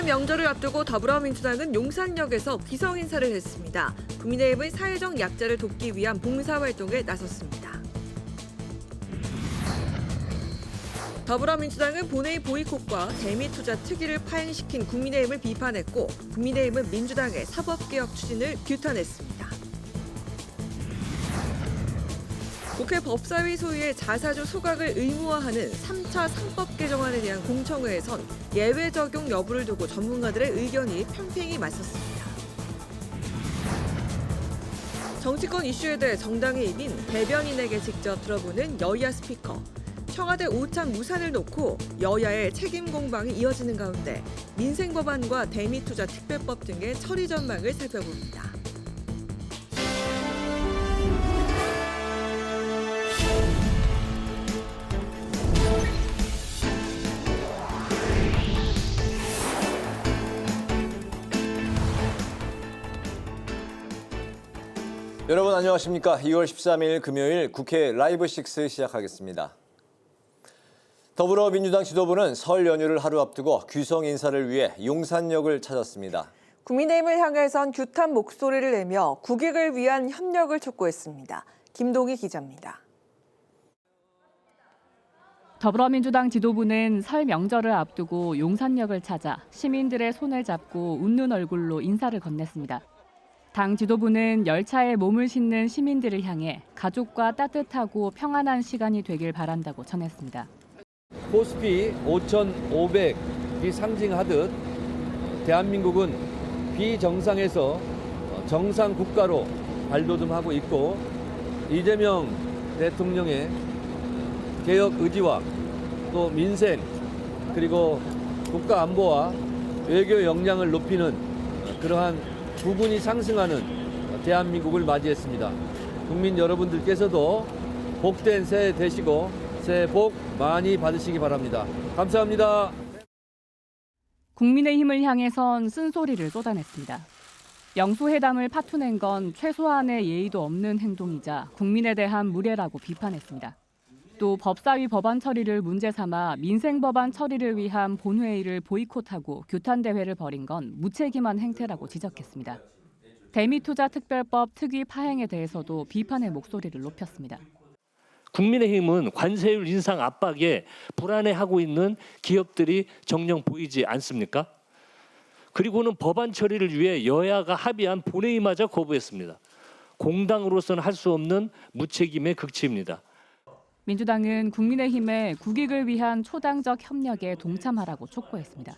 설 명절을 앞두고 더불어민주당은 용산역에서 비성 인사를 했습니다. 국민의힘은 사회적 약자를 돕기 위한 봉사활동에 나섰습니다. 더불어민주당은 본회의 보이콧과 대미투자 특위를 파행시킨 국민의힘을 비판했고 국민의힘은 민주당의 사법개혁 추진을 규탄했습니다. 국회 법사위 소위의 자사주 소각을 의무화하는 3차 상법 개정안에 대한 공청회에선 예외 적용 여부를 두고 전문가들의 의견이 팽팽히 맞섰습니다. 정치권 이슈에 대해 정당의 입인 대변인에게 직접 들어보는 여야 스피커. 청와대 오찬 무산을 놓고 여야의 책임 공방이 이어지는 가운데 민생법안과 대미투자 특별법 등의 처리 전망을 살펴봅니다. 여러분 안녕하십니까? 2월 13일 금요일 국회 라이브 6 시작하겠습니다. 더불어민주당 지도부는 설 연휴를 하루 앞두고 규성 인사를 위해 용산역을 찾았습니다. 국민의힘을 향해선 규탄 목소리를 내며 국익을 위한 협력을 촉구했습니다. 김동희 기자입니다. 더불어민주당 지도부는 설 명절을 앞두고 용산역을 찾아 시민들의 손을 잡고 웃는 얼굴로 인사를 건넸습니다. 당 지도부는 열차에 몸을 싣는 시민들을 향해 가족과 따뜻하고 평안한 시간이 되길 바란다고 전했습니다. 코스피 5,500이 상징하듯 대한민국은 비정상에서 정상 국가로 발돋움하고 있고 이재명 대통령의 개혁 의지와 또 민생 그리고 국가 안보와 외교 역량을 높이는 그러한 부분이 상승하는 대한민국을 맞이했습니다. 국민 여러분들께서도 복된 새해 되시고 새해 복 많이 받으시기 바랍니다. 감사합니다. 국민의힘을 향해선 쓴소리를 쏟아냈습니다. 영수회담을 파토낸 건 최소한의 예의도 없는 행동이자 국민에 대한 무례라고 비판했습니다. 또 법사위 법안 처리를 문제 삼아 민생법안 처리를 위한 본회의를 보이콧하고 규탄대회를 벌인 건 무책임한 행태라고 지적했습니다. 대미투자 특별법 특위 파행에 대해서도 비판의 목소리를 높였습니다. 국민의힘은 관세율 인상 압박에 불안해하고 있는 기업들이 정녕 보이지 않습니까? 그리고는 법안 처리를 위해 여야가 합의한 본회의마저 거부했습니다. 공당으로서는 할 수 없는 무책임의 극치입니다. 민주당은 국민의힘에 국익을 위한 초당적 협력에 동참하라고 촉구했습니다.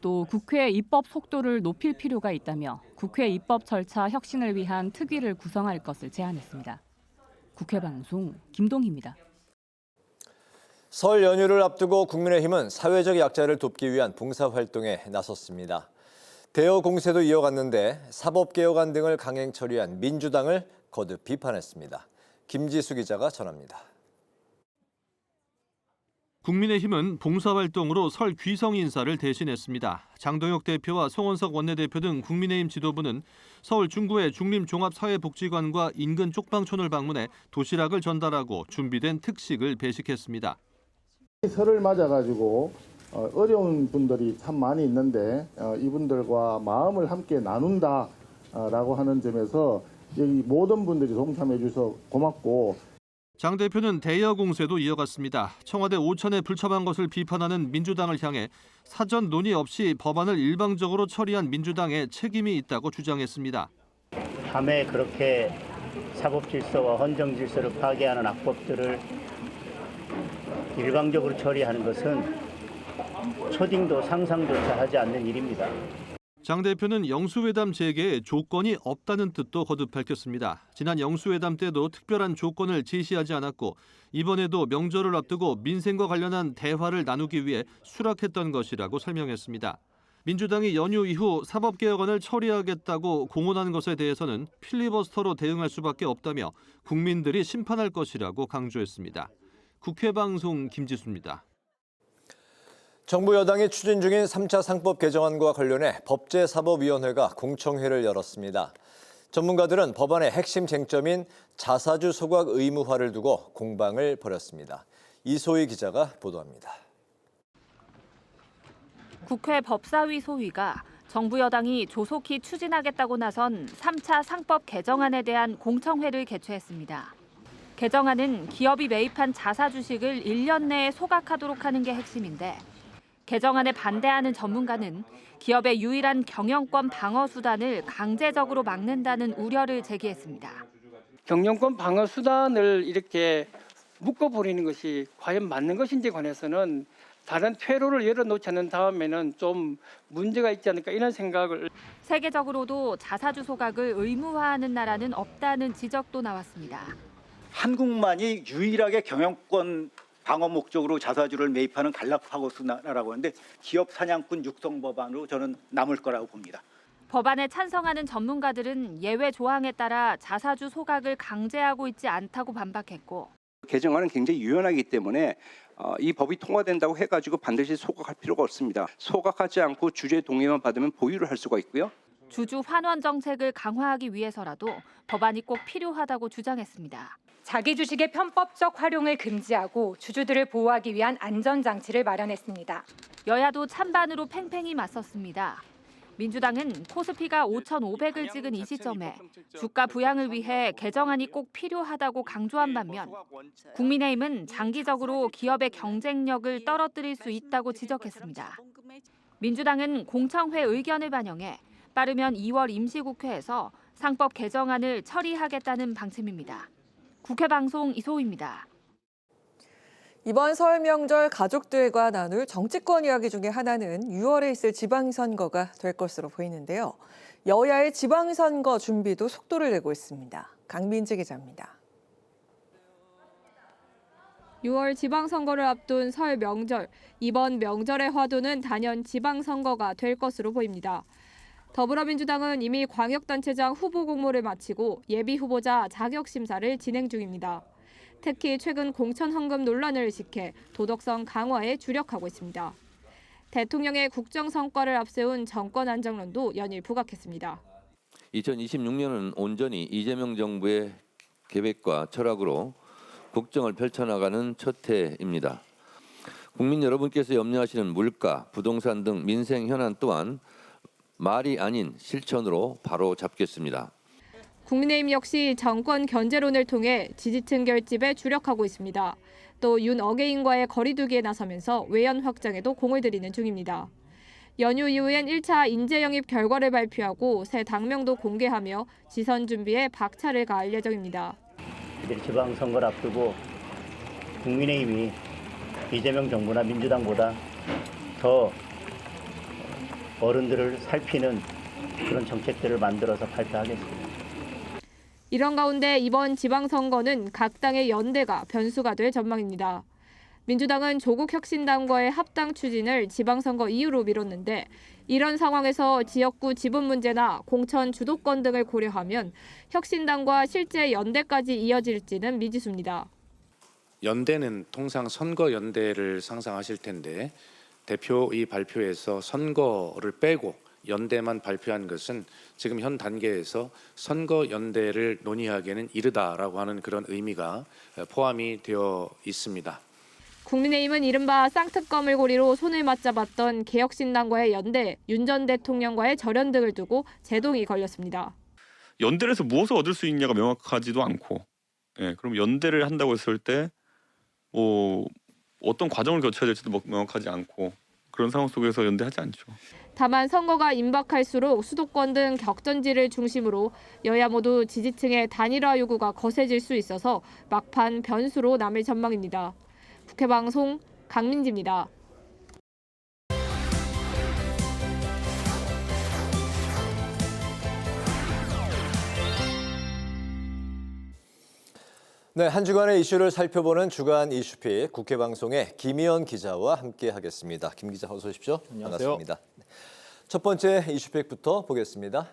또 국회 입법 속도를 높일 필요가 있다며 국회 입법 절차 혁신을 위한 특위를 구성할 것을 제안했습니다. 국회 방송 김동희입니다. 설 연휴를 앞두고 국민의힘은 사회적 약자를 돕기 위한 봉사활동에 나섰습니다. 대여 공세도 이어갔는데 사법개혁안 등을 강행 처리한 민주당을 거듭 비판했습니다. 김지수 기자가 전합니다. 국민의힘은 봉사활동으로 설 귀성 인사를 대신했습니다. 장동혁 대표와 송원석 원내대표 등 국민의힘 지도부는 서울 중구의 중림종합사회복지관과 인근 쪽방촌을 방문해 도시락을 전달하고 준비된 특식을 배식했습니다. 설을 맞아가지고 어려운 분들이 참 많이 있는데 이분들과 마음을 함께 나눈다라고 하는 점에서 여기 모든 분들이 동참해 주셔서 고맙고 장 대표는 대여 공세도 이어갔습니다. 청와대 오천에 불참한 것을 비판하는 민주당을 향해 사전 논의 없이 법안을 일방적으로 처리한 민주당에 책임이 있다고 주장했습니다. 밤에 그렇게 사법 질서와 헌정 질서를 파괴하는 악법들을 일방적으로 처리하는 것은 초딩도 상상조차 하지 않는 일입니다. 장 대표는 영수회담 재개에 조건이 없다는 뜻도 거듭 밝혔습니다. 지난 영수회담 때도 특별한 조건을 제시하지 않았고 이번에도 명절을 앞두고 민생과 관련한 대화를 나누기 위해 수락했던 것이라고 설명했습니다. 민주당이 연휴 이후 사법개혁안을 처리하겠다고 공언한 것에 대해서는 필리버스터로 대응할 수밖에 없다며 국민들이 심판할 것이라고 강조했습니다. 국회방송 김지수입니다. 정부 여당이 추진 중인 3차 상법 개정안과 관련해 법제사법위원회가 공청회를 열었습니다. 전문가들은 법안의 핵심 쟁점인 자사주 소각 의무화를 두고 공방을 벌였습니다. 이소희 기자가 보도합니다. 국회 법사위 소위가 정부 여당이 조속히 추진하겠다고 나선 3차 상법 개정안에 대한 공청회를 개최했습니다. 개정안은 기업이 매입한 자사 주식을 1년 내에 소각하도록 하는 게 핵심인데 개정안에 반대하는 전문가는 기업의 유일한 경영권 방어 수단을 강제적으로 막는다는 우려를 제기했습니다. 경영권 방어 수단을 이렇게 묶어버리는 것이 과연 맞는 것인지에 관해서는 다른 퇴로를 열어놓지 않은 다음에는 좀 문제가 있지 않을까 이런 생각을. 세계적으로도 자사주 소각을 의무화하는 나라는 없다는 지적도 나왔습니다. 한국만이 유일하게 경영권 방어 목적으로 자사주를 매입하는 갈라파고스 나라라고 하는데 기업 사냥꾼 육성 법안으로 저는 남을 거라고 봅니다. 법안에 찬성하는 전문가들은 예외 조항에 따라 자사주 소각을 강제하고 있지 않다고 반박했고 개정안은 굉장히 유연하기 때문에 이 법이 통과된다고 해가지고 반드시 소각할 필요가 없습니다. 소각하지 않고 주주의 동의만 받으면 보유를 할 수가 있고요. 주주 환원 정책을 강화하기 위해서라도 법안이 꼭 필요하다고 주장했습니다. 자기 주식의 편법적 활용을 금지하고 주주들을 보호하기 위한 안전장치를 마련했습니다. 여야도 찬반으로 팽팽히 맞섰습니다. 민주당은 코스피가 5,500을 찍은 이 시점에 주가 부양을 위해 개정안이 꼭 필요하다고 강조한 반면 국민의힘은 장기적으로 기업의 경쟁력을 떨어뜨릴 수 있다고 지적했습니다. 민주당은 공청회 의견을 반영해 빠르면 2월 임시국회에서 상법 개정안을 처리하겠다는 방침입니다. 국회방송 이소희입니다. 이번 설 명절 가족들과 나눌 정치권 이야기 중에 하나는 6월에 있을 지방선거가 될 것으로 보이는데요. 여야의 지방선거 준비도 속도를 내고 있습니다. 강민지 기자입니다. 6월 지방선거를 앞둔 설 명절, 이번 명절의 화두는 단연 지방선거가 될 것으로 보입니다. 더불어민주당은 이미 광역단체장 후보 공모를 마치고 예비 후보자 자격심사를 진행 중입니다. 특히 최근 공천 헌금 논란을 의식해 도덕성 강화에 주력하고 있습니다. 대통령의 국정 성과를 앞세운 정권 안정론도 연일 부각했습니다. 2026년은 온전히 이재명 정부의 계획과 철학으로 국정을 펼쳐나가는 첫 해입니다. 국민 여러분께서 염려하시는 물가, 부동산 등 민생 현안 또한 말이 아닌 실천으로 바로 잡겠습니다. 국민의힘 역시 정권 견제론을 통해 지지층 결집에 주력하고 있습니다. 또 윤 어게인과의 거리두기에 나서면서 외연 확장에도 공을 들이는 중입니다. 연휴 이후엔 1차 인재 영입 결과를 발표하고 새 당명도 공개하며 지선 준비에 박차를 가할 예정입니다. 지방선거를 앞두고 국민의힘이 이재명 정부나 민주당보다 더 어른들을 살피는 그런 정책들을 만들어서 발표하겠습니다. 이런 가운데 이번 지방선거는 각 당의 연대가 변수가 될 전망입니다. 민주당은 조국혁신당과의 합당 추진을 지방선거 이후로 미뤘는데 이런 상황에서 지역구 지분 문제나 공천 주도권 등을 고려하면 혁신당과 실제 연대까지 이어질지는 미지수입니다. 연대는 통상 선거 연대를 상상하실 텐데 대표 이 발표에서 선거를 빼고 연대만 발표한 것은 지금 현 단계에서 선거 연대를 논의하기에는 이르다라고 하는 그런 의미가 포함이 되어 있습니다. 국민의힘은 이른바 쌍특검을 고리로 손을 맞잡았던 개혁신당과의 연대, 윤 전 대통령과의 절연 등을 두고 제동이 걸렸습니다. 연대를 해서 무엇을 얻을 수 있냐가 명확하지도 않고, 그럼 연대를 한다고 했을 때 어떤 과정을 거쳐야 될지도 명확하지 않고 그런 상황 속에서 연대하지 않죠. 다만 선거가 임박할수록 수도권 등 격전지를 중심으로 여야 모두 지지층의 단일화 요구가 거세질 수 있어서 막판 변수로 남을 전망입니다. 국회방송 강민지입니다. 네, 한 주간의 이슈를 살펴보는 주간 이슈픽 국회방송의 김희연 기자와 함께하겠습니다. 김 기자 어서 오십시오. 안녕하세요. 반갑습니다. 첫 번째 이슈픽부터 보겠습니다.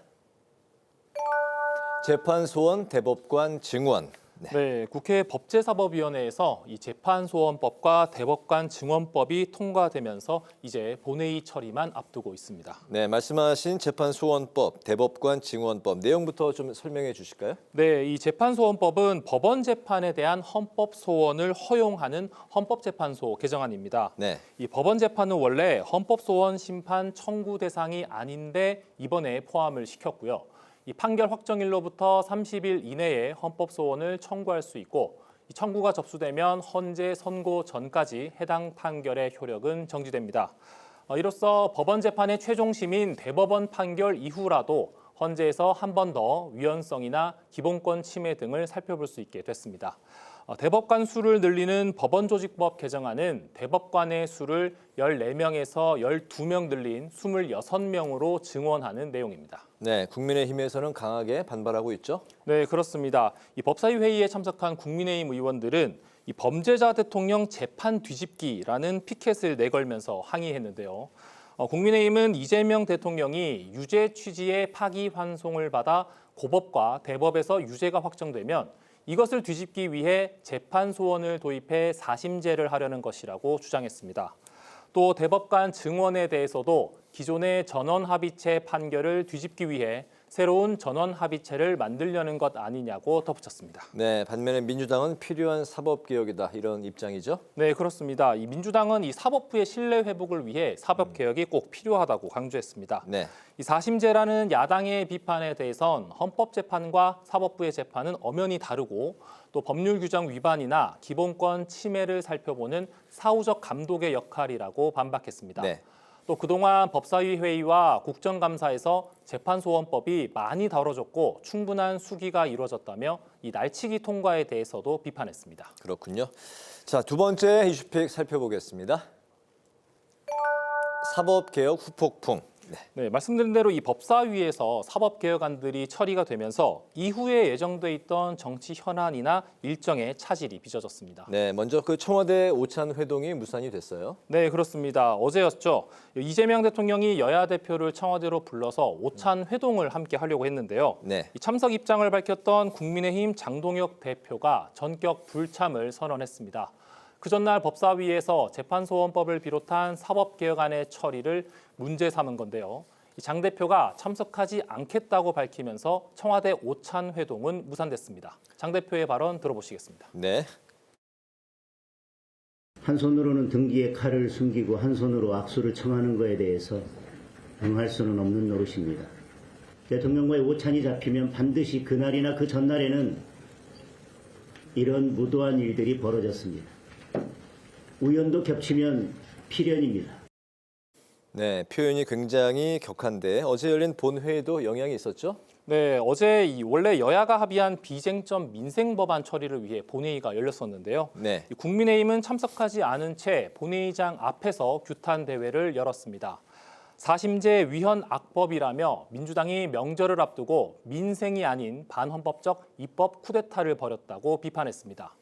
재판 소원, 대법관 증원. 네, 국회 법제사법위원회에서 이 재판소원법과 대법관 증언법이 통과되면서 이제 본회의 처리만 앞두고 있습니다. 네, 말씀하신 재판소원법, 대법관 증언법 내용부터 좀 설명해 주실까요? 네, 이 재판소원법은 법원 재판에 대한 헌법 소원을 허용하는 헌법재판소 개정안입니다. 네. 이 법원 재판은 원래 헌법소원 심판 청구 대상이 아닌데 이번에 포함을 시켰고요. 이 판결 확정일로부터 30일 이내에 헌법소원을 청구할 수 있고 이 청구가 접수되면 헌재 선고 전까지 해당 판결의 효력은 정지됩니다. 이로써 법원 재판의 최종심인 대법원 판결 이후라도 헌재에서 한 번 더 위헌성이나 기본권 침해 등을 살펴볼 수 있게 됐습니다. 대법관 수를 늘리는 법원조직법 개정안은 대법관의 수를 14명에서 12명 늘린 26명으로 증원하는 내용입니다. 네, 국민의힘에서는 강하게 반발하고 있죠? 네, 그렇습니다. 이 법사위 회의에 참석한 국민의힘 의원들은 이 범죄자 대통령 재판 뒤집기라는 피켓을 내걸면서 항의했는데요. 국민의힘은 이재명 대통령이 유죄 취지의 파기환송을 받아 고법과 대법에서 유죄가 확정되면 이것을 뒤집기 위해 재판 소원을 도입해 사심제를 하려는 것이라고 주장했습니다. 또 대법관 증언에 대해서도 기존의 전원합의체 판결을 뒤집기 위해 새로운 전원합의체를 만들려는 것 아니냐고 덧붙였습니다. 네, 반면에 민주당은 필요한 사법개혁이다 이런 입장이죠? 네, 그렇습니다. 이 민주당은 이 사법부의 신뢰 회복을 위해 사법개혁이 꼭 필요하다고 강조했습니다. 네. 이 사심제라는 야당의 비판에 대해선 헌법재판과 사법부의 재판은 엄연히 다르고 또 법률 규정 위반이나 기본권 침해를 살펴보는 사후적 감독의 역할이라고 반박했습니다. 네. 또 그동안 법사위 회의와 국정감사에서 재판소원법이 많이 다뤄졌고 충분한 수기가 이루어졌다며 이 날치기 통과에 대해서도 비판했습니다. 그렇군요. 자, 두 번째 이슈픽 살펴보겠습니다. 사법개혁 후폭풍. 네, 말씀드린 대로 이 법사위에서 사법개혁안들이 처리가 되면서 이후에 예정돼 있던 정치 현안이나 일정의 차질이 빚어졌습니다. 네, 먼저 그 청와대 오찬 회동이 무산이 됐어요. 네, 그렇습니다. 어제였죠. 이재명 대통령이 여야 대표를 청와대로 불러서 오찬 회동을 함께 하려고 했는데요. 네. 이 참석 입장을 밝혔던 국민의힘 장동혁 대표가 전격 불참을 선언했습니다. 그 전날 법사위에서 재판소원법을 비롯한 사법개혁안의 처리를 문제 삼은 건데요. 장 대표가 참석하지 않겠다고 밝히면서 청와대 오찬 회동은 무산됐습니다. 장 대표의 발언 들어보시겠습니다. 네. 한 손으로는 등기에 칼을 숨기고 한 손으로 악수를 청하는 것에 대해서 응할 수는 없는 노릇입니다. 대통령과의 오찬이 잡히면 반드시 그날이나 그 전날에는 이런 무도한 일들이 벌어졌습니다. 우연도 겹치면 필연입니다. 네, 표현이 굉장히 격한데 어제 열린 본회의도 영향이 있었죠? 네, 어제 원래 여야가 합의한 비쟁점 민생법안 처리를 위해 본회의가 열렸었는데요. 네. 국민의힘은 참석하지 않은 채 본회의장 앞에서 규탄 대회를 열었습니다. 사심제 위헌 악법이라며 민주당이 명절을 앞두고 민생이 아닌 반헌법적 입법 쿠데타를 벌였다고 비판했습니다.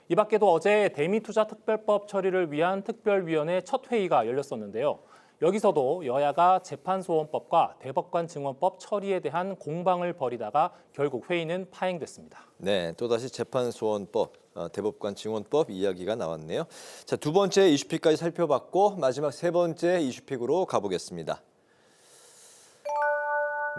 이 밖에도 어제 대미투자특별법 처리를 위한 특별위원회 첫 회의가 열렸었는데요. 여기서도 여야가 재판소원법과 대법관 증언법 처리에 대한 공방을 벌이다가 결국 회의는 파행됐습니다. 네, 또다시 재판소원법, 대법관 증언법 이야기가 나왔네요. 자, 두 번째 이슈픽까지 살펴봤고 마지막 세 번째 이슈픽으로 가보겠습니다.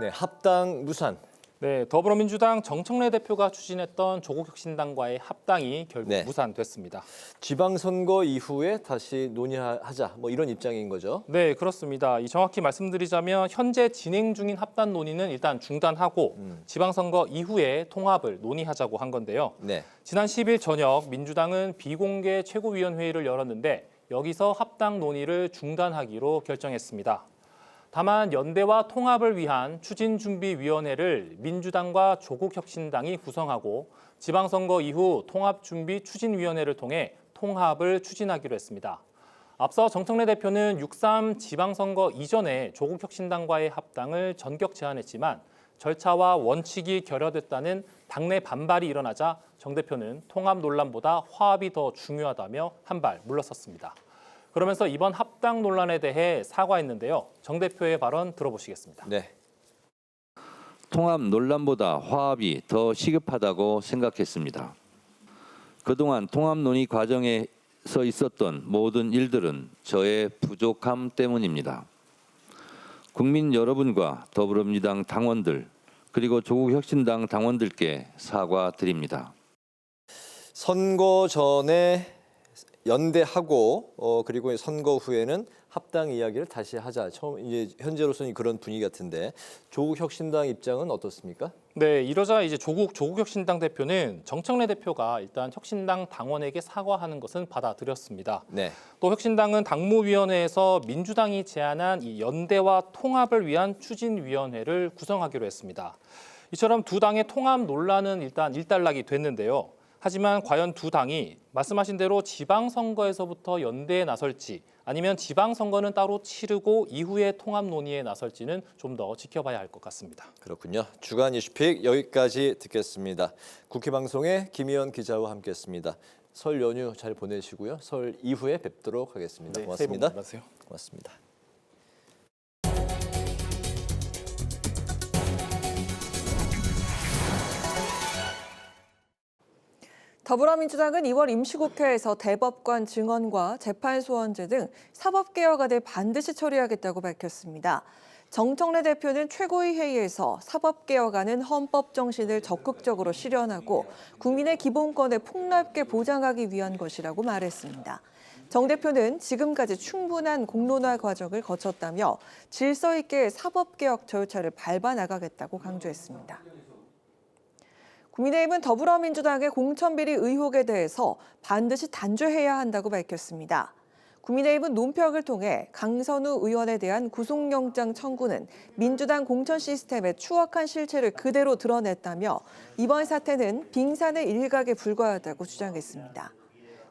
네, 합당 무산. 네, 더불어민주당 정청래 대표가 추진했던 조국혁신당과의 합당이 결국 무산됐습니다. 지방선거 이후에 다시 논의하자, 뭐 이런 입장인 거죠? 네, 그렇습니다. 정확히 말씀드리자면 현재 진행 중인 합당 논의는 일단 중단하고 지방선거 이후에 통합을 논의하자고 한 건데요. 네. 지난 10일 저녁 민주당은 비공개 최고위원회의를 열었는데 여기서 합당 논의를 중단하기로 결정했습니다. 다만 연대와 통합을 위한 추진준비위원회를 민주당과 조국혁신당이 구성하고 지방선거 이후 통합준비추진위원회를 통해 통합을 추진하기로 했습니다. 앞서 정청래 대표는 6.3 지방선거 이전에 조국혁신당과의 합당을 전격 제안했지만 절차와 원칙이 결여됐다는 당내 반발이 일어나자 정 대표는 통합 논란보다 화합이 더 중요하다며 한 발 물러섰습니다. 그러면서 이번 합당 논란에 대해 사과했는데요. 정 대표의 발언 들어보시겠습니다. 네. 통합 논란보다 화합이 더 시급하다고 생각했습니다. 그동안 통합 논의 과정에서 있었던 모든 일들은 저의 부족함 때문입니다. 국민 여러분과 더불어민주당 당원들 그리고 조국혁신당 당원들께 사과드립니다. 선거 전에 연대하고 그리고 선거 후에는 합당 이야기를 다시 하자. 이제 현재로서는 그런 분위기 같은데 조국혁신당 입장은 어떻습니까? 네, 이러자 이제 조국혁신당 대표는 정청래 대표가 일단 혁신당 당원에게 사과하는 것은 받아들였습니다. 네. 또 혁신당은 당무위원회에서 민주당이 제안한 이 연대와 통합을 위한 추진위원회를 구성하기로 했습니다. 이처럼 두 당의 통합 논란은 일단 일단락이 됐는데요. 하지만 과연 두 당이 말씀하신 대로 지방선거에서부터 연대에 나설지 아니면 지방선거는 따로 치르고 이후에 통합 논의에 나설지는 좀 더 지켜봐야 할 것 같습니다. 그렇군요. 주간 이슈픽 여기까지 듣겠습니다. 국회방송의 김희연 기자와 함께했습니다. 설 연휴 잘 보내시고요. 설 이후에 뵙도록 하겠습니다. 네, 고맙습니다. 새해 복 많이 받으세요. 고맙습니다. 더불어민주당은 2월 임시국회에서 대법관 증언과 재판소원제 등 사법개혁안을 반드시 처리하겠다고 밝혔습니다. 정청래 대표는 최고위 회의에서 사법개혁안은 헌법 정신을 적극적으로 실현하고 국민의 기본권을 폭넓게 보장하기 위한 것이라고 말했습니다. 정 대표는 지금까지 충분한 공론화 과정을 거쳤다며 질서 있게 사법개혁 절차를 밟아 나가겠다고 강조했습니다. 국민의힘은 더불어민주당의 공천비리 의혹에 대해서 반드시 단죄해야 한다고 밝혔습니다. 국민의힘은 논평을 통해 강선우 의원에 대한 구속영장 청구는 민주당 공천 시스템의 추악한 실체를 그대로 드러냈다며 이번 사태는 빙산의 일각에 불과하다고 주장했습니다.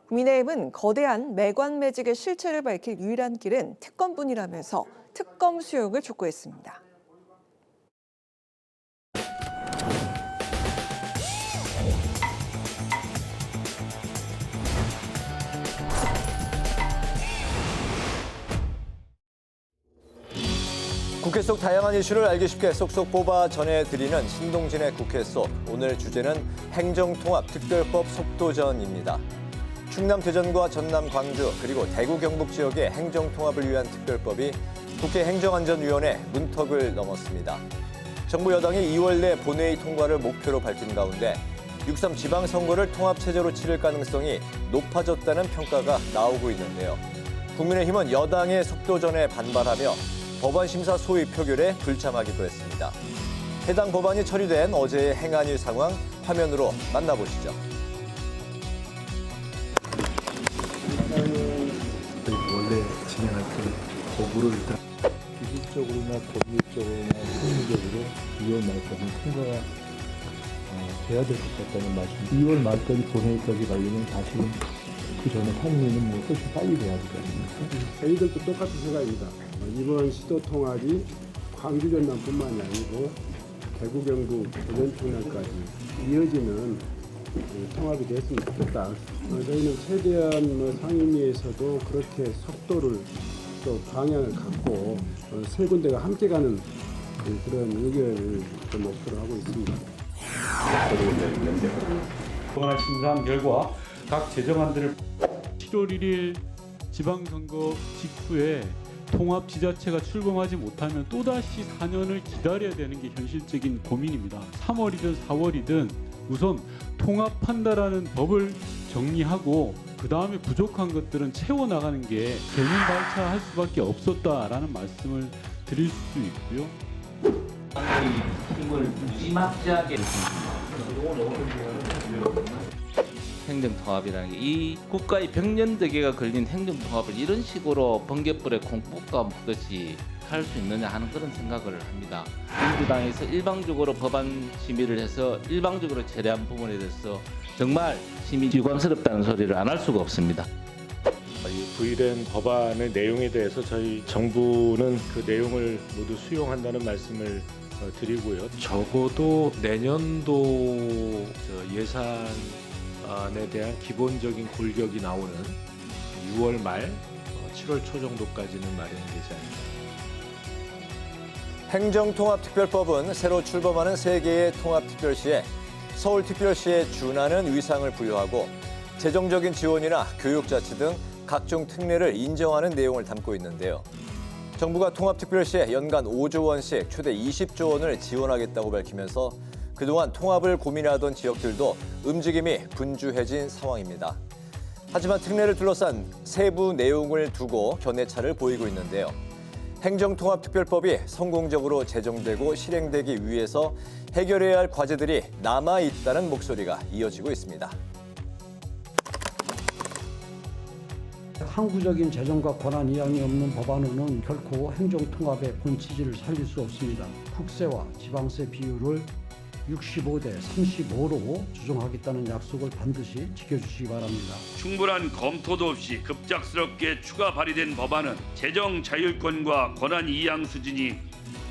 국민의힘은 거대한 매관매직의 실체를 밝힐 유일한 길은 특검뿐이라면서 특검 수용을 촉구했습니다. 국회 속 다양한 이슈를 알기 쉽게 쏙쏙 뽑아 전해드리는 신동진의 국회 속. 오늘 주제는 행정통합 특별법 속도전입니다. 충남 대전과 전남 광주 그리고 대구 경북 지역의 행정통합을 위한 특별법이 국회 행정안전위원회 문턱을 넘었습니다. 정부 여당이 2월 내 본회의 통과를 목표로 밝힌 가운데 6.3 지방선거를 통합체제로 치를 가능성이 높아졌다는 평가가 나오고 있는데요. 국민의힘은 여당의 속도전에 반발하며 법안 심사 소위 표결에 불참하기도 했습니다. 해당 법안이 처리된 어제의 행안위 상황 화면으로 만나보시죠. 원래 진행할 때 법으로 일단 기술적으로나 법률적으로나 실무적으로 2월 말까지 통과가 돼야 될 것 같다는 말씀. 2월 말까지 본회의까지 가려면 사실은 그 전에 상임위는 뭐 훨씬 빨리 돼야 되지 않습니까? 저희들도 똑같은 생각입니다. 이번 시도 통합이 광주 전남뿐만이 아니고 대구 경북 대전 충남까지 이어지는 통합이 됐으면 좋겠다. 저희는 최대한 상임위에서도 그렇게 속도를 또 방향을 갖고 세 군데가 함께 가는 그런 의견을 목표로 하고 있습니다. 법안 심사한 결과 각 제정안들을 7월 1일 지방선거 직후에 통합지자체가 출범하지 못하면 또다시 4년을 기다려야 되는 게 현실적인 고민입니다. 3월이든 4월이든 우선 통합한다라는 법을 정리하고 그 다음에 부족한 것들은 채워나가는 게 개념 발차할 수밖에 없었다라는 말씀을 드릴 수 있고요. 힘을 무지막지하게 행정통합이라는 게 이 국가의 백년대계가 걸린 행정통합을 이런 식으로 번갯불에 콩국과 먹듯이 할 수 있느냐 하는 그런 생각을 합니다. 민주당에서 일방적으로 법안 심의를 해서 일방적으로 처리한 부분에 대해서 정말 심히 유감스럽다는 소리를 안 할 수가 없습니다. 이 부의된 법안의 내용에 대해서 저희 정부는 그 내용을 모두 수용한다는 말씀을 드리고요. 적어도 내년도 예산에 대한 기본적인 골격이 나오는 6월 말, 7월 초 정도까지는 마련되지 않을까. 행정통합특별법은 새로 출범하는 3개의 통합특별시에 서울특별시에 준하는 위상을 부여하고 재정적인 지원이나 교육자치 등 각종 특례를 인정하는 내용을 담고 있는데요. 정부가 통합특별시에 연간 5조 원씩 최대 20조 원을 지원하겠다고 밝히면서 그동안 통합을 고민하던 지역들도 움직임이 분주해진 상황입니다. 하지만 특례를 둘러싼 세부 내용을 두고 견해차를 보이고 있는데요. 행정통합특별법이 성공적으로 제정되고 실행되기 위해서 해결해야 할 과제들이 남아있다는 목소리가 이어지고 있습니다. 항구적인 재정과 권한 이양이 없는 법안으로는 결코 행정통합의 본취지를 살릴 수 없습니다. 국세와 지방세 비율을 65대 35로 조정하겠다는 약속을 반드시 지켜주시기 바랍니다. 충분한 검토도 없이 급작스럽게 추가 발의된 법안은 재정 자율권과 권한 이양 수준이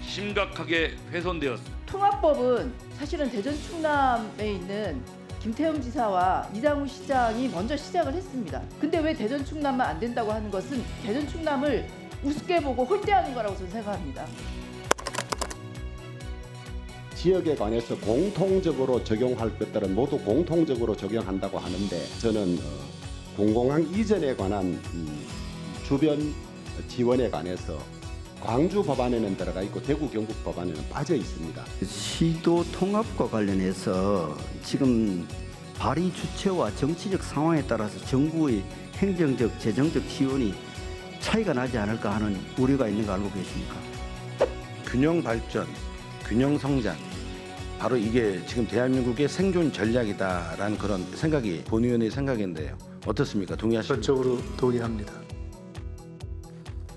심각하게 훼손되었습니다. 통합법은 사실은 대전 충남에 있는 김태흠 지사와 이장우 시장이 먼저 시작을 했습니다. 근데 왜 대전 충남만 안 된다고 하는 것은 대전 충남을 우습게 보고 홀대하는 거라고 저는 생각합니다. 지역에 관해서 공통적으로 적용할 것들은 모두 공통적으로 적용한다고 하는데 저는 공공항 이전에 관한 주변 지원에 관해서 광주 법안에는 들어가 있고 대구 경북 법안에는 빠져 있습니다. 시도 통합과 관련해서 지금 발의 주체와 정치적 상황에 따라서 정부의 행정적, 재정적 지원이 차이가 나지 않을까 하는 우려가 있는 거 알고 계십니까? 균형 발전, 균형 성장, 바로 이게 지금 대한민국의 생존 전략이다라는 그런 생각이 본 의원의 생각인데요. 어떻습니까? 동의하십니까? 전적으로 동의합니다.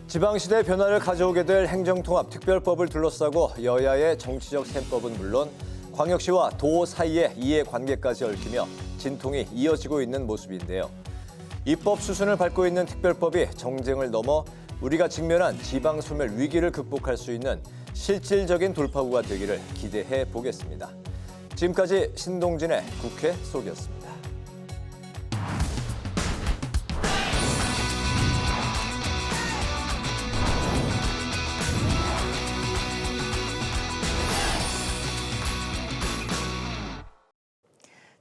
지방시대 변화를 가져오게 될 행정통합특별법을 둘러싸고 여야의 정치적 셈법은 물론 광역시와 도 사이의 이해관계까지 얽히며 진통이 이어지고 있는 모습인데요. 입법 수순을 밟고 있는 특별법이 정쟁을 넘어 우리가 직면한 지방소멸 위기를 극복할 수 있는 실질적인 돌파구가 되기를 기대해 보겠습니다. 지금까지 신동진의 국회 속이었습니다.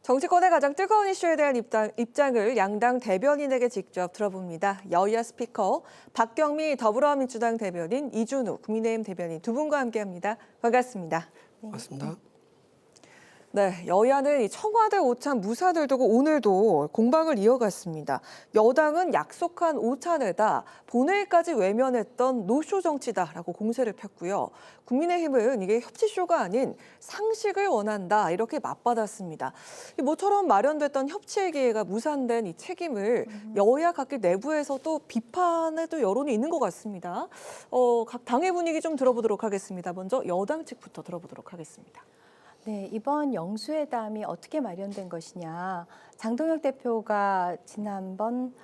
정치권의 가장 뜨거운 이슈에 대한 입장을 양당 대변인에게 직접 들어봅니다. 여야 스피커, 박경미 더불어민주당 대변인, 이준우 국민의힘 대변인 두 분과 함께합니다. 반갑습니다. 반갑습니다. 네, 여야는 청와대 오찬 무산을 두고 오늘도 공방을 이어갔습니다. 여당은 약속한 오찬에다 본회의까지 외면했던 노쇼 정치다라고 공세를 폈고요. 국민의힘은 이게 협치쇼가 아닌 상식을 원한다 이렇게 맞받았습니다. 모처럼 마련됐던 협치의 기회가 무산된 이 책임을 여야 각기 내부에서도 비판의 또 여론이 있는 것 같습니다. 각 당의 분위기 좀 들어보도록 하겠습니다. 먼저 여당 측부터 들어보도록 하겠습니다. 네, 이번 영수회담이 어떻게 마련된 것이냐. 장동혁 대표가 지난번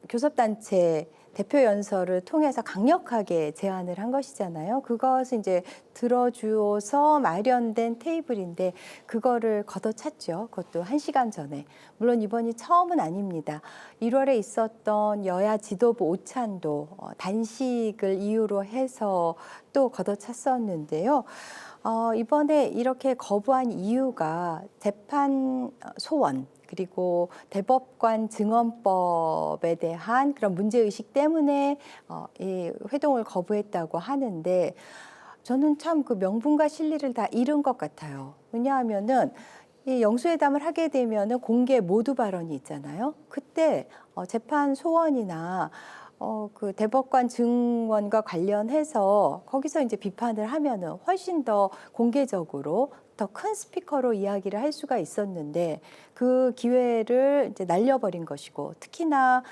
교섭단체 대표 연설을 통해서 강력하게 제안을 한 것이잖아요. 그것을 이제 들어주어서 마련된 테이블인데 그거를 걷어찼죠. 그것도 1시간 전에. 물론 이번이 처음은 아닙니다. 1월에 있었던 여야 지도부 오찬도 단식을 이유로 해서 또 걷어찼었는데요. 이번에 이렇게 거부한 이유가 재판 소원 그리고 대법관 증언법에 대한 그런 문제의식 때문에 이 회동을 거부했다고 하는데 저는 참 그 명분과 실리를 다 잃은 것 같아요. 왜냐하면은 이 영수회담을 하게 되면은 공개 모두 발언이 있잖아요. 그때 재판 소원이나 그 대법관 증언과 관련해서 거기서 이제 비판을 하면은 훨씬 더 공개적으로 더 큰 스피커로 이야기를 할 수가 있었는데 그 기회를 이제 날려버린 것이고 특히나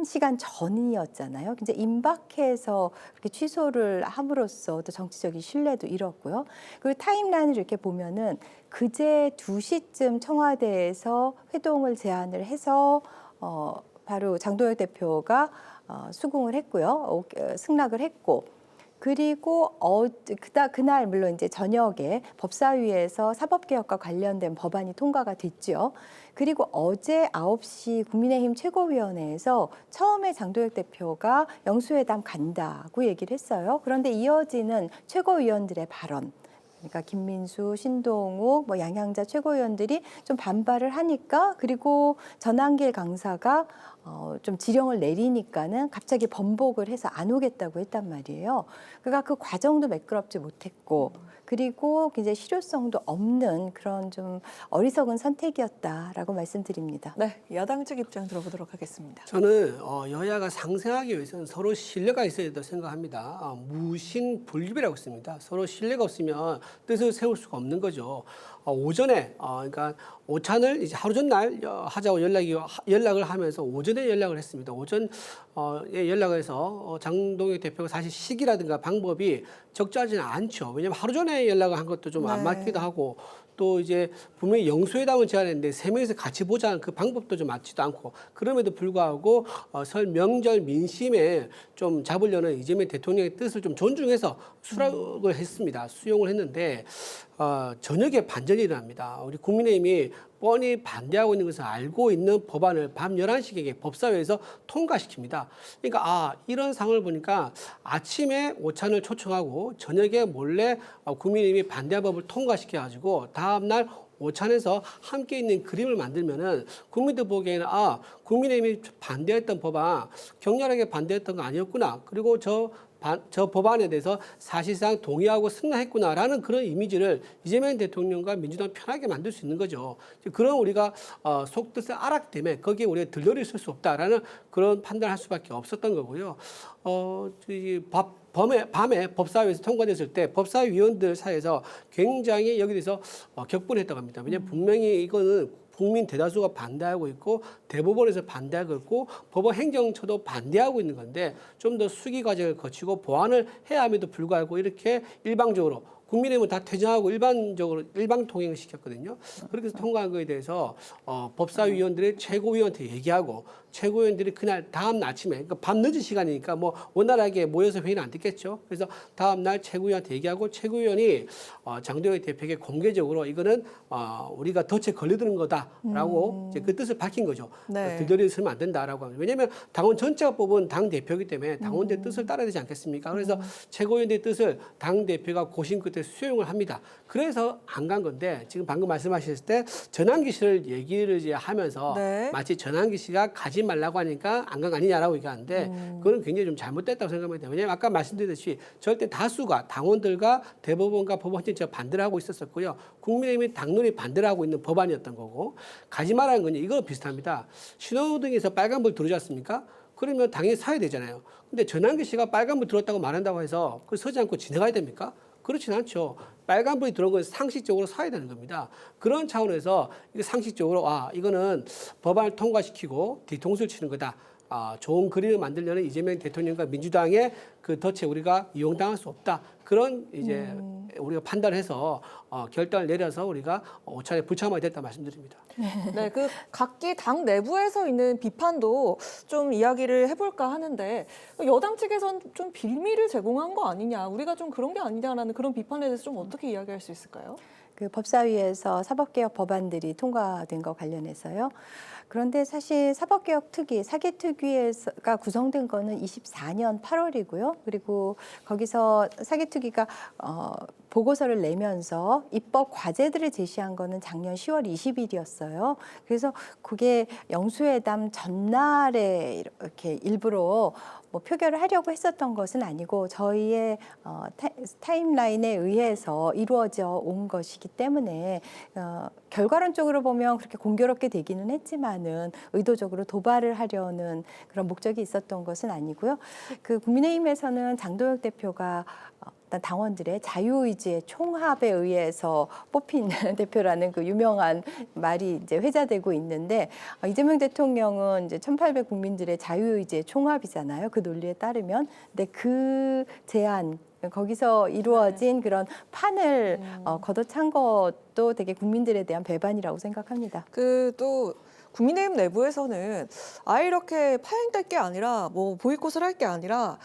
1시간 전이었잖아요. 이제 임박해서 그렇게 취소를 함으로써 또 정치적인 신뢰도 잃었고요. 그리고 타임라인을 이렇게 보면은 그제 2시쯤 청와대에서 회동을 제안을 해서 바로 장동혁 대표가 수긍을 했고요. 승낙을 했고 그리고 그날 물론 이제 저녁에 법사위에서 사법개혁과 관련된 법안이 통과가 됐죠. 그리고 어제 9시 국민의힘 최고위원회에서 처음에 장동혁 대표가 영수회담 간다고 얘기를 했어요. 그런데 이어지는 최고위원들의 발언 그러니까 김민수, 신동욱, 뭐 양향자 최고위원들이 좀 반발을 하니까 그리고 전한길 강사가 좀 지령을 내리니까는 갑자기 번복을 해서 안 오겠다고 했단 말이에요. 그러니까 그 과정도 매끄럽지 못했고 그리고 굉장히 실효성도 없는 그런 좀 어리석은 선택이었다라고 말씀드립니다. 네, 야당 측 입장 들어보도록 하겠습니다. 저는 여야가 상생하기 위해서는 서로 신뢰가 있어야 된다고 생각합니다. 무신분립이라고 했습니다. 서로 신뢰가 없으면 뜻을 세울 수가 없는 거죠. 오전에 그러니까 오찬을 이제 하루 전날 하자고 연락을 하면서 오전에 연락을 했습니다. 오전에 연락을 해서 장동혁 대표가 사실 시기라든가 방법이 적절하지는 않죠. 왜냐하면 하루 전에 연락을 한 것도 좀 안 맞기도 하고 또 이제 분명히 영수회담을 제안했는데 3명이서 같이 보자는 그 방법도 좀 맞지도 않고 그럼에도 불구하고 설 명절 민심에 좀 잡으려는 이재명 대통령의 뜻을 좀 존중해서 수락을 했습니다. 수용을 했는데 저녁에 반전이 일어납니다. 우리 국민의힘이 뻔히 반대하고 있는 것을 알고 있는 법안을 밤 11시경에 법사위에서 통과시킵니다. 그러니까 이런 상황을 보니까 아침에 오찬을 초청하고 저녁에 몰래 국민의힘이 반대한 법을 통과시켜가지고 다음날 오찬에서 함께 있는 그림을 만들면은 국민들 보기에는 국민의힘이 반대했던 법안 격렬하게 반대했던 거 아니었구나. 그리고 저 법안에 대해서 사실상 동의하고 승낙했구나라는 그런 이미지를 이재명 대통령과 민주당 편하게 만들 수 있는 거죠. 그런 우리가 속뜻을 알았기 때문에 거기에 우리가 들러리 쓸 수 없다라는 그런 판단을 할 수밖에 없었던 거고요. 밤에 법사위에서 통과됐을 때 법사위 위원들 사이에서 굉장히 여기에 대해서 격분했다고 합니다. 왜냐하면 분명히 이거는 국민 대다수가 반대하고 있고 대법원에서 반대하고 있고 법원 행정처도 반대하고 있는 건데 좀 더 수기 과정을 거치고 보완을 해야 함에도 불구하고 이렇게 일방적으로 국민의힘은 다 퇴장하고 일방 통행을 시켰거든요. 그렇게 해서 통과한 거에 대해서 법사위원들이 최고위원한테 얘기하고 최고위원들이 그날 다음 날 아침에 그러니까 밤 늦은 시간이니까 뭐 원활하게 모여서 회의는 안 됐겠죠. 그래서 다음 날 최고위원한테 얘기하고 최고위원이 장동혁 대표에게 공개적으로 이거는 우리가 덫에 걸려드는 거다라고 이제 그 뜻을 밝힌 거죠. 네. 들들이 쓰면 안 된다라고 합니다. 왜냐하면 당원 전체가 뽑은 당 대표이기 때문에 당원들의 뜻을 따라야 되지 않겠습니까? 그래서 최고위원들의 뜻을 당 대표가 고심 끝에 수용을 합니다. 그래서 안 간 건데 지금 방금 말씀하셨을 때 전환기 씨를 얘기를 이제 하면서 마치 전환기 씨가 가지 말라고 하니까 안 간 거 아니냐라고 얘기하는데 그건 굉장히 좀 잘못됐다고 생각합니다. 왜냐하면 아까 말씀드렸듯이 절대 다수가 당원들과 대법원과 법원 행정처가 반대를 하고 있었었고요. 국민의힘이 당론이 반대를 하고 있는 법안이었던 거고 가지 말라는 건 이거 비슷합니다. 신호등에서 빨간불 들어오지 않습니까? 그러면 당연히 사야 되잖아요. 근데 전환기 씨가 빨간불 들어왔다고 말한다고 해서 그 서지 않고 지나가야 됩니까? 그렇진 않죠. 빨간불이 들어온 건 상식적으로 사야 되는 겁니다. 그런 차원에서 상식적으로 이거는 법안을 통과시키고 뒤통수를 치는 거다. 좋은 그림을 만들려는 이재명 대통령과 민주당의 그 덫에 우리가 이용당할 수 없다. 그런 이제 우리가 판단해서 결단을 내려서 우리가 오찬에 불참하게 됐다 말씀드립니다. 네, 그 각기 당 내부에서 있는 비판도 좀 이야기를 해볼까 하는데 여당 측에선 좀 빌미를 제공한 거 아니냐, 우리가 좀 그런 게 아니냐라는 그런 비판에 대해서 좀 어떻게 이야기할 수 있을까요? 그 법사위에서 사법개혁 법안들이 통과된 거 관련해서요. 그런데 사실 사법개혁 특위, 사개특위가 구성된 거는 24년 8월이고요. 그리고 거기서 사개특위가 보고서를 내면서 입법 과제들을 제시한 거는 작년 10월 20일이었어요. 그래서 그게 영수회담 전날에 이렇게 일부러 뭐 표결을 하려고 했었던 것은 아니고 저희의 타임라인에 의해서 이루어져 온 것이기 때문에 결과론적으로 보면 그렇게 공교롭게 되기는 했지만은 의도적으로 도발을 하려는 그런 목적이 있었던 것은 아니고요. 그 국민의힘에서는 장동혁 대표가 당원들의 자유의지의 총합에 의해서 뽑힌 대표라는 그 유명한 말이 이제 회자되고 있는데 이재명 대통령은 이제 1,800 국민들의 자유의지의 총합이잖아요. 그 논리에 따르면. 근데 그 제안 거기서 이루어진 그런 판을 걷어찬 것도 되게 국민들에 대한 배반이라고 생각합니다. 또 국민의힘 내부에서는 아예 이렇게 파행될 게 아니라 뭐 보이콧을 할 게 아니라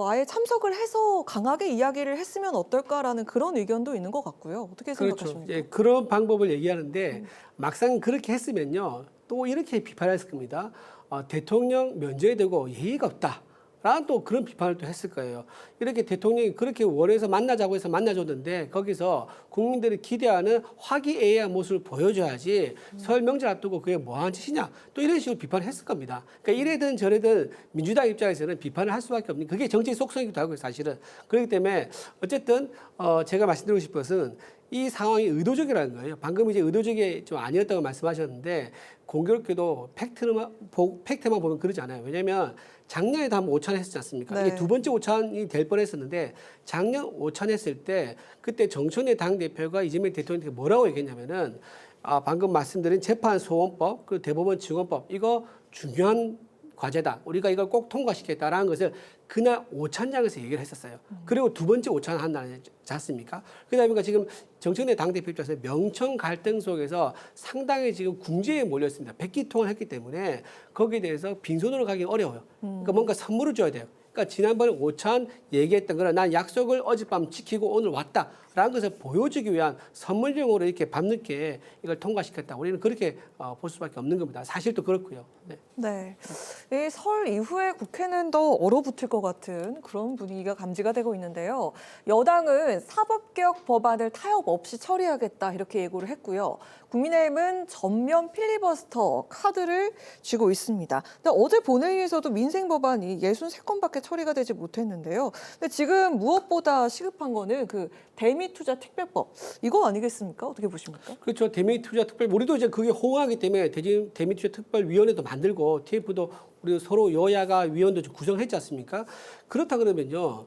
아예 참석을 해서 강하게 이야기를 했으면 어떨까라는 그런 의견도 있는 것 같고요. 어떻게 생각하십니까? 그렇죠. 예, 그런 방법을 얘기하는데 막상 그렇게 했으면요 또 이렇게 비판했을 겁니다. 대통령 면제되고 예의가 없다. 라는 또 그런 비판을 또 했을 거예요. 이렇게 대통령이 그렇게 원해서 만나자고 해서 만나줬는데 거기서 국민들이 기대하는 화기애애한 모습을 보여줘야지 설 명절 앞두고 그게 뭐한 짓이냐 또 이런 식으로 비판을 했을 겁니다. 그러니까 이래든 저래든 민주당 입장에서는 비판을 할 수밖에 없는 그게 정치의 속성이기도 하고요, 사실은. 그렇기 때문에 어쨌든 제가 말씀드리고 싶은 것은 이 상황이 의도적이라는 거예요. 방금 이제 의도적이 좀 아니었다고 말씀하셨는데 공교롭게도 팩트만 보면 그러지 않아요. 왜냐하면 작년에도 한번 오찬 했었지 않습니까? 네. 이게 두 번째 오찬이 될 뻔했었는데 작년 오찬 했을 때 그때 정청래 당대표가 이재명 대통령한테 뭐라고 얘기했냐면은 방금 말씀드린 재판소원법, 그 대법원 직원법 이거 중요한 과제다. 우리가 이걸 꼭 통과시키겠다라는 것을 그날 오찬장에서 얘기를 했었어요. 그리고 두 번째 오찬 한다지 않습니까? 그러다 보니까 지금 정청래 당대표 입장에서 명청 갈등 속에서 상당히 지금 궁지에 몰렸습니다. 백기통을 했기 때문에 거기에 대해서 빈손으로 가기 어려워요. 그러니까 뭔가 선물을 줘야 돼요. 그러니까 지난번에 오찬 얘기했던 거는 난 약속을 어젯밤 지키고 오늘 왔다라는 것을 보여주기 위한 선물용으로 이렇게 밤늦게 이걸 통과시켰다. 우리는 그렇게 볼 수밖에 없는 겁니다. 사실도 그렇고요. 네. 네. 이 설 이후에 국회는 더 얼어붙을 것 같은 그런 분위기가 감지가 되고 있는데요. 여당은 사법개혁 법안을 타협 없이 처리하겠다 이렇게 예고를 했고요. 국민의힘은 전면 필리버스터 카드를 쥐고 있습니다. 근데 어제 본회의에서도 민생 법안이 63건밖에 처리가 되지 못했는데요. 근데 지금 무엇보다 시급한 거는 그 대미투자 특별법 이거 아니겠습니까? 어떻게 보십니까? 그렇죠. 대미투자 특별 우리도 이제 그게 호응하기 때문에 대미투자 특별위원회도 만들고 TF도 우리 서로 여야가 위원도 좀 구성했지 않습니까? 그렇다 그러면요.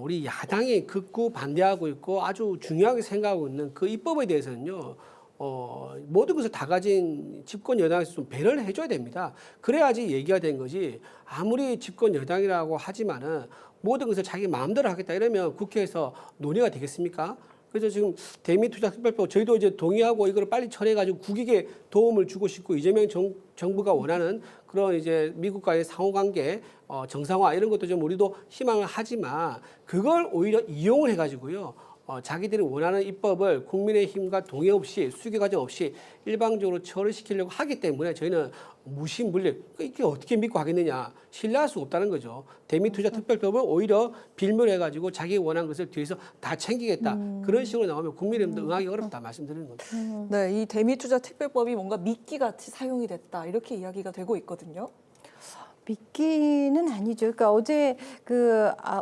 우리 야당이 극구 반대하고 있고 아주 중요하게 생각하고 있는 그 입법에 대해서는요. 모든 것을 다 가진 집권 여당에서 좀 배려를 해줘야 됩니다. 그래야지 얘기가 된 거지. 아무리 집권 여당이라고 하지만은 모든 것을 자기 마음대로 하겠다 이러면 국회에서 논의가 되겠습니까? 그래서 지금 대미투자특별법 저희도 이제 동의하고 이걸 빨리 처리해가지고 국익에 도움을 주고 싶고 이재명 정부가 원하는 그런 이제 미국과의 상호관계 정상화 이런 것도 좀 우리도 희망을 하지만 그걸 오히려 이용을 해가지고요. 자기들이 원하는 입법을 국민의힘과 동의 없이 수기 과정 없이 일방적으로 처리시키려고 하기 때문에 저희는 무심물릴 이게 어떻게 믿고 하겠느냐 신뢰할 수 없다는 거죠. 대미투자특별법을 오히려 빌미해가지고 자기 원하는 것을 뒤에서 다 챙기겠다 그런 식으로 나오면 국민의힘도 응하기 어렵다 말씀드리는 겁니다. 네, 이 대미투자특별법이 뭔가 미끼같이 사용이 됐다 이렇게 이야기가 되고 있거든요. 믿기는 아니죠. 그러니까 어제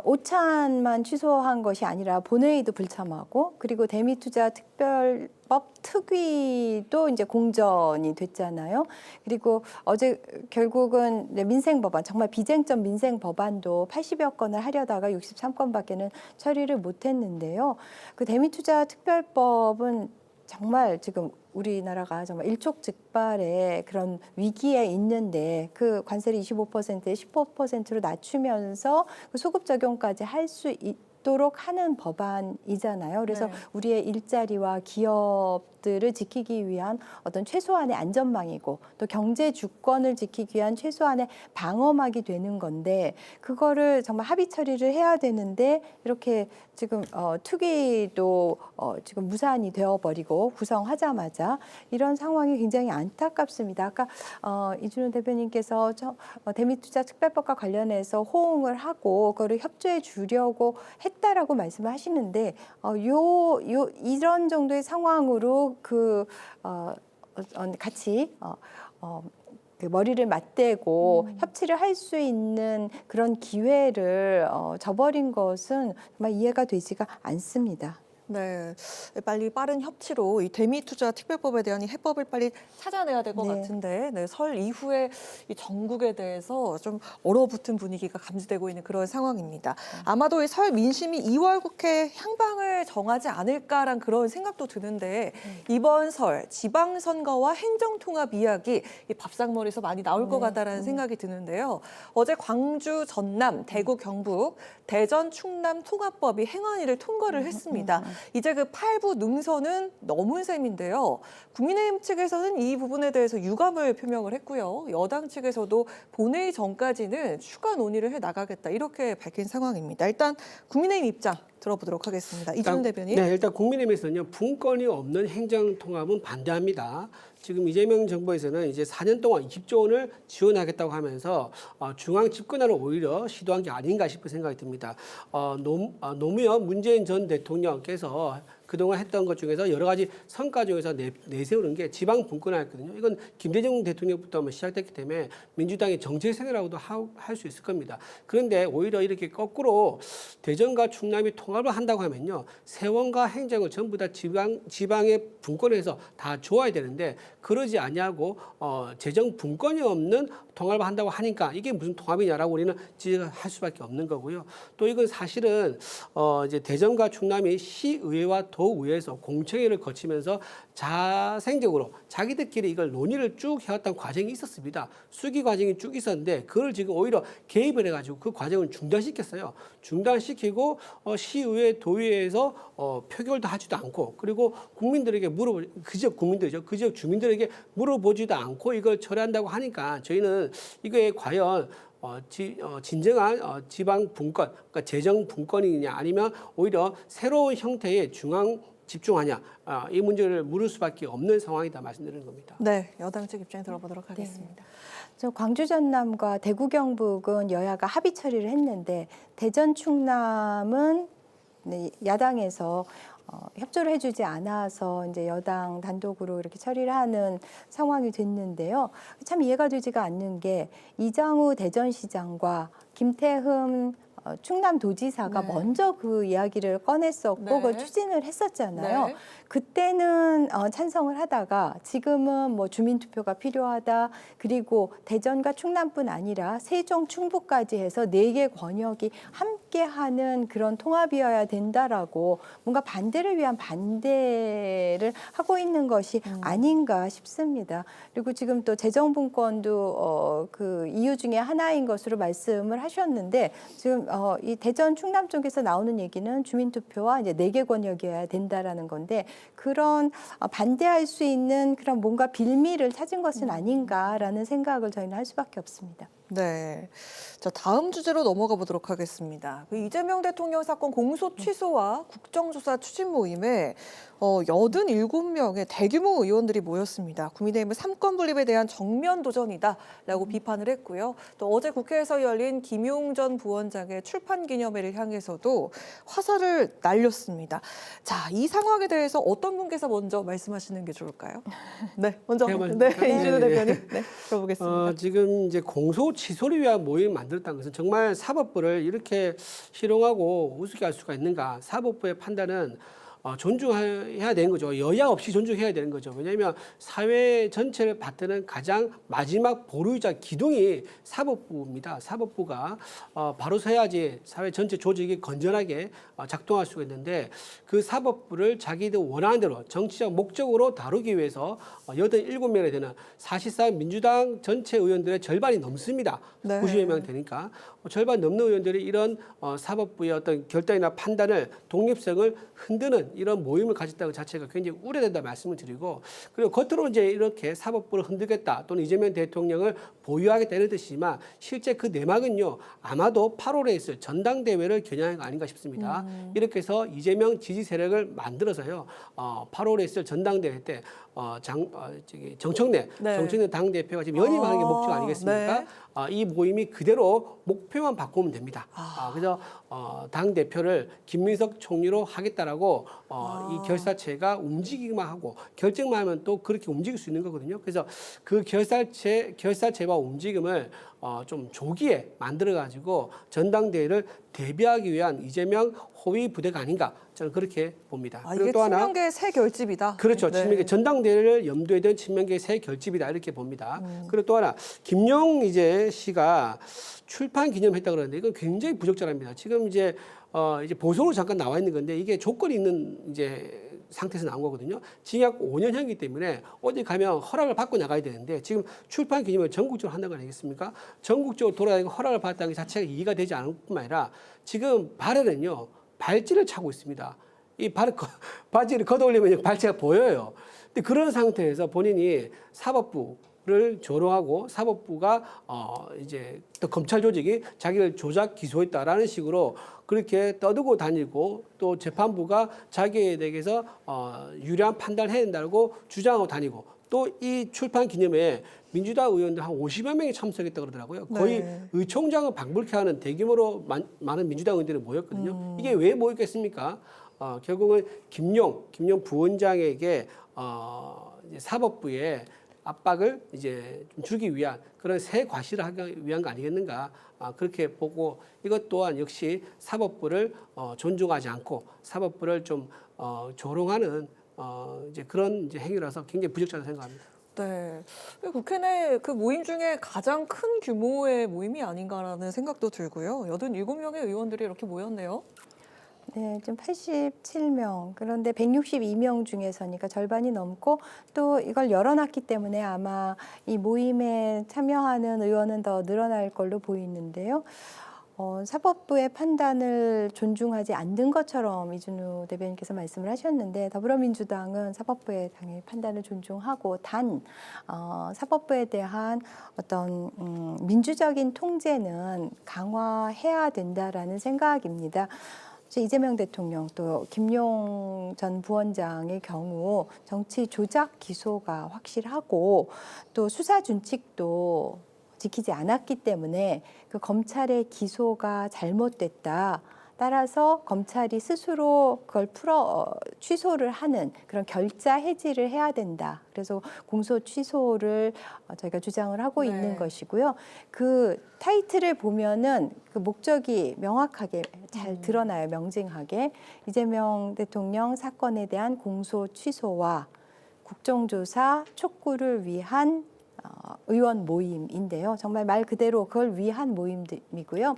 오찬만 취소한 것이 아니라 본회의도 불참하고 그리고 대미투자 특별법 특위도 이제 공전이 됐잖아요. 그리고 어제 결국은 민생 법안 정말 비쟁점 민생 법안도 80여 건을 하려다가 63건밖에는 처리를 못했는데요. 그 대미투자 특별법은 정말 지금 우리나라가 정말 일촉즉발의 그런 위기에 있는데 그 관세를 25%에 15%로 낮추면서 그 소급 적용까지 할 수 있도록 하는 법안이잖아요. 그래서 네. 우리의 일자리와 기업들을 지키기 위한 어떤 최소한의 안전망이고 또 경제 주권을 지키기 위한 최소한의 방어막이 되는 건데 그거를 정말 합의 처리를 해야 되는데 이렇게 지금 특위도 지금 무산이 되어버리고 구성하자마자 이런 상황이 굉장히 안타깝습니다. 아까 이준호 대표님께서 대미투자 특별법과 관련해서 호응을 하고 그거를 협조해 주려고 했다라고 말씀을 하시는데 이런 정도의 상황으로 같이 그 머리를 맞대고 협치를 할 수 있는 그런 기회를 저버린 것은 정말 이해가 되지가 않습니다. 네, 빨리 빠른 협치로 이 대미투자 특별법에 대한 이 해법을 빨리 찾아내야 될 것 같은데 네, 설 이후에 이 전국에 대해서 좀 얼어붙은 분위기가 감지되고 있는 그런 상황입니다. 아마도 이 설 민심이 2월 국회 향방을 정하지 않을까란 그런 생각도 드는데 이번 설 지방선거와 행정통합 이야기 이 밥상머리에서 많이 나올 것 같다라는 생각이 드는데요. 어제 광주, 전남, 대구, 경북, 대전, 충남 통합법이 행안위를 통과를 했습니다. 이제 그 8부 능선은 넘은 셈인데요. 국민의힘 측에서는 이 부분에 대해서 유감을 표명을 했고요. 여당 측에서도 본회의 전까지는 추가 논의를 해나가겠다 이렇게 밝힌 상황입니다. 일단 국민의힘 입장 들어보도록 하겠습니다. 이준호 대변인. 네, 일단 국민의힘에서는요. 분권이 없는 행정통합은 반대합니다. 지금 이재명 정부에서는 이제 4년 동안 20조 원을 지원하겠다고 하면서 중앙 집권화를 오히려 시도한 게 아닌가 싶은 생각이 듭니다. 노무현 문재인 전 대통령께서 그동안 했던 것 중에서 여러 가지 성과 중에서 내세우는 게 지방 분권화였거든요. 이건 김대중 대통령부터 시작됐기 때문에 민주당의 정책 생활이라고도 할 수 있을 겁니다. 그런데 오히려 이렇게 거꾸로 대전과 충남이 통합을 한다고 하면요, 세원과 행정을 전부 다 지방에 분권해서 다 줘야 되는데 그러지 아니하고 재정 분권이 없는 통합을 한다고 하니까 이게 무슨 통합이냐라고 우리는 지적할 수밖에 없는 거고요. 또 이건 사실은 이제 대전과 충남이 시의회와 도의회에서 공청회를 거치면서 자생적으로 자기들끼리 이걸 논의를 쭉 해왔던 과정이 있었습니다. 수기 과정이 쭉 있었는데 그걸 지금 오히려 개입을 해가지고 그 과정을 중단시켰어요. 중단시키고 시의회, 도의회에서 표결도 하지도 않고 그리고 국민들에게 그 지역 국민들이죠. 그 지역 주민들에게 물어보지도 않고 이걸 처리한다고 하니까 저희는 이거에 과연 진정한 지방 분권, 그러니까 재정 분권이냐 아니면 오히려 새로운 형태의 중앙 집중하냐 이 문제를 물을 수밖에 없는 상황이다 말씀드리는 겁니다. 네, 여당 측 입장 들어보도록 하겠습니다. 저 광주 전남과 대구 경북은 여야가 합의 처리를 했는데 대전 충남은 야당에서 협조를 해주지 않아서 이제 여당 단독으로 이렇게 처리를 하는 상황이 됐는데요. 참 이해가 되지가 않는 게 이장우 대전시장과 김태흠 충남도지사가 먼저 그 이야기를 꺼냈었고 그걸 추진을 했었잖아요. 그때는 찬성을 하다가 지금은 뭐 주민투표가 필요하다. 그리고 대전과 충남뿐 아니라 세종, 충북까지 해서 4개 권역이 함께하는 그런 통합이어야 된다라고 뭔가 반대를 위한 반대를 하고 있는 것이 아닌가 싶습니다. 그리고 지금 또 재정분권도 그 이유 중에 하나인 것으로 말씀을 하셨는데 지금 이 대전 충남 쪽에서 나오는 얘기는 주민투표와 이제 4개 권역이어야 된다라는 건데 그런 반대할 수 있는 그런 뭔가 빌미를 찾은 것은 아닌가라는 생각을 저희는 할 수밖에 없습니다. 네. 자, 다음 주제로 넘어가 보도록 하겠습니다. 그 이재명 대통령 사건 공소 취소와 국정조사 추진 모임에 87명의 대규모 의원들이 모였습니다. 국민의힘은 3권 분립에 대한 정면 도전이다라고 비판을 했고요. 또 어제 국회에서 열린 김용 전 부원장의 출판 기념회를 향해서도 화살을 날렸습니다. 자, 이 상황에 대해서 어떤 분께서 먼저 말씀하시는 게 좋을까요? 네, 먼저 이준우 대표님 들어보겠습니다. 지금 이제 공소 취소를 위한 모임을 만들었다는 것은 정말 사법부를 이렇게 희롱하고 우습게 할 수가 있는가? 사법부의 판단은 존중해야 되는 거죠. 여야 없이 존중해야 되는 거죠. 왜냐하면 사회 전체를 받드는 가장 마지막 보루이자 기둥이 사법부입니다. 사법부가 바로 서야지 사회 전체 조직이 건전하게 작동할 수가 있는데 그 사법부를 자기들 원하는 대로 정치적 목적으로 다루기 위해서 87명이 되는 사실상 민주당 전체 의원들의 절반이 넘습니다. 90여 명 되니까 절반 넘는 의원들이 이런 사법부의 어떤 결단이나 판단을 독립성을 흔드는 이런 모임을 가졌다는 자체가 굉장히 우려된다 말씀을 드리고 그리고 겉으로 이제 이렇게 사법부를 흔들겠다 또는 이재명 대통령을 보유하겠다 이런 뜻이지만 실제 그 내막은요 아마도 8월에 있을 전당대회를 겨냥한 거 아닌가 싶습니다. 이렇게 해서 이재명 지지 세력을 만들어서요 8월에 있을 전당대회 때 정청래 당대표가 지금 연임하는 게 목적 아니겠습니까? 이 모임이 그대로 목표만 바꾸면 됩니다. 그래서 당대표를 김민석 총리로 하겠다라고 이 결사체가 움직이기만 하고 결정만 하면 또 그렇게 움직일 수 있는 거거든요. 그래서 그 결사체와 움직임을 좀 조기에 만들어가지고 전당대회를 대비하기 위한 이재명 호위 부대가 아닌가 저는 그렇게 봅니다. 그리고 또 하나 친명계의 새 결집이다. 그렇죠. 친명계 전당대회를 염두에 둔 친명계의 새 결집이다 이렇게 봅니다. 그리고 또 하나 김용 씨가 출판 기념했다 그러는데 이건 굉장히 부적절합니다. 지금 이제 보석으로 잠깐 나와 있는 건데 이게 조건이 있는 이제 상태에서 나온 거거든요. 징역 5년형이기 때문에 어디 가면 허락을 받고 나가야 되는데 지금 출판 기념을 전국적으로 한다는 거 아니겠습니까? 전국적으로 돌아다니고 허락을 받았다는 게 자체가 이해가 되지 않을 뿐만 아니라 지금 발에는요 발찌를 차고 있습니다. 이 바지를 걷어올리면 발찌가 보여요. 근데 그런 상태에서 본인이 사법부를 조롱하고 사법부가 이제 또 검찰 조직이 자기를 조작 기소했다라는 식으로 그렇게 떠들고 다니고 또 재판부가 자기에 대해서 유리한 판단을 해야 된다고 주장하고 다니고 또 이 출판 기념회에 민주당 의원들 한 50여 명이 참석했다고 그러더라고요. 거의 의총장을 방불케 하는 대규모로 많은 민주당 의원들이 모였거든요. 이게 왜 모였겠습니까? 결국은 김용 부원장에게 이제 사법부에 압박을 이제 좀 주기 위한 그런 새 과시를 하기 위한 거 아니겠는가 그렇게 보고 이것 또한 역시 사법부를 존중하지 않고 사법부를 좀 조롱하는 이제 그런 이제 행위라서 굉장히 부적절하다고 생각합니다. 네, 국회 내 그 모임 중에 가장 큰 규모의 모임이 아닌가라는 생각도 들고요. 87명의 의원들이 이렇게 모였네요. 네, 지금 87명. 그런데 162명 중에서니까 절반이 넘고 또 이걸 열어놨기 때문에 아마 이 모임에 참여하는 의원은 더 늘어날 걸로 보이는데요. 사법부의 판단을 존중하지 않는 것처럼 이준우 대변인께서 말씀을 하셨는데 더불어민주당은 사법부의 당연히 판단을 존중하고 단 사법부에 대한 어떤 민주적인 통제는 강화해야 된다라는 생각입니다. 이재명 대통령 또 김용 전 부원장의 경우 정치 조작 기소가 확실하고 또 수사 준칙도 지키지 않았기 때문에 그 검찰의 기소가 잘못됐다. 따라서 검찰이 스스로 그걸 취소를 하는 그런 결자 해지를 해야 된다. 그래서 공소 취소를 저희가 주장을 하고 있는 것이고요. 그 타이틀을 보면은 그 목적이 명확하게 잘 드러나요. 명징하게. 이재명 대통령 사건에 대한 공소 취소와 국정조사 촉구를 위한 의원 모임인데요. 정말 말 그대로 그걸 위한 모임이고요.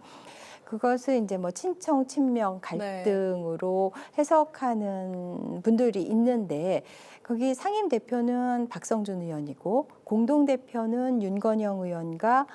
그것을 이제 뭐 친청, 친명 갈등으로 해석하는 분들이 있는데 거기 상임 대표는 박성준 의원이고 공동 대표는 윤건영 의원과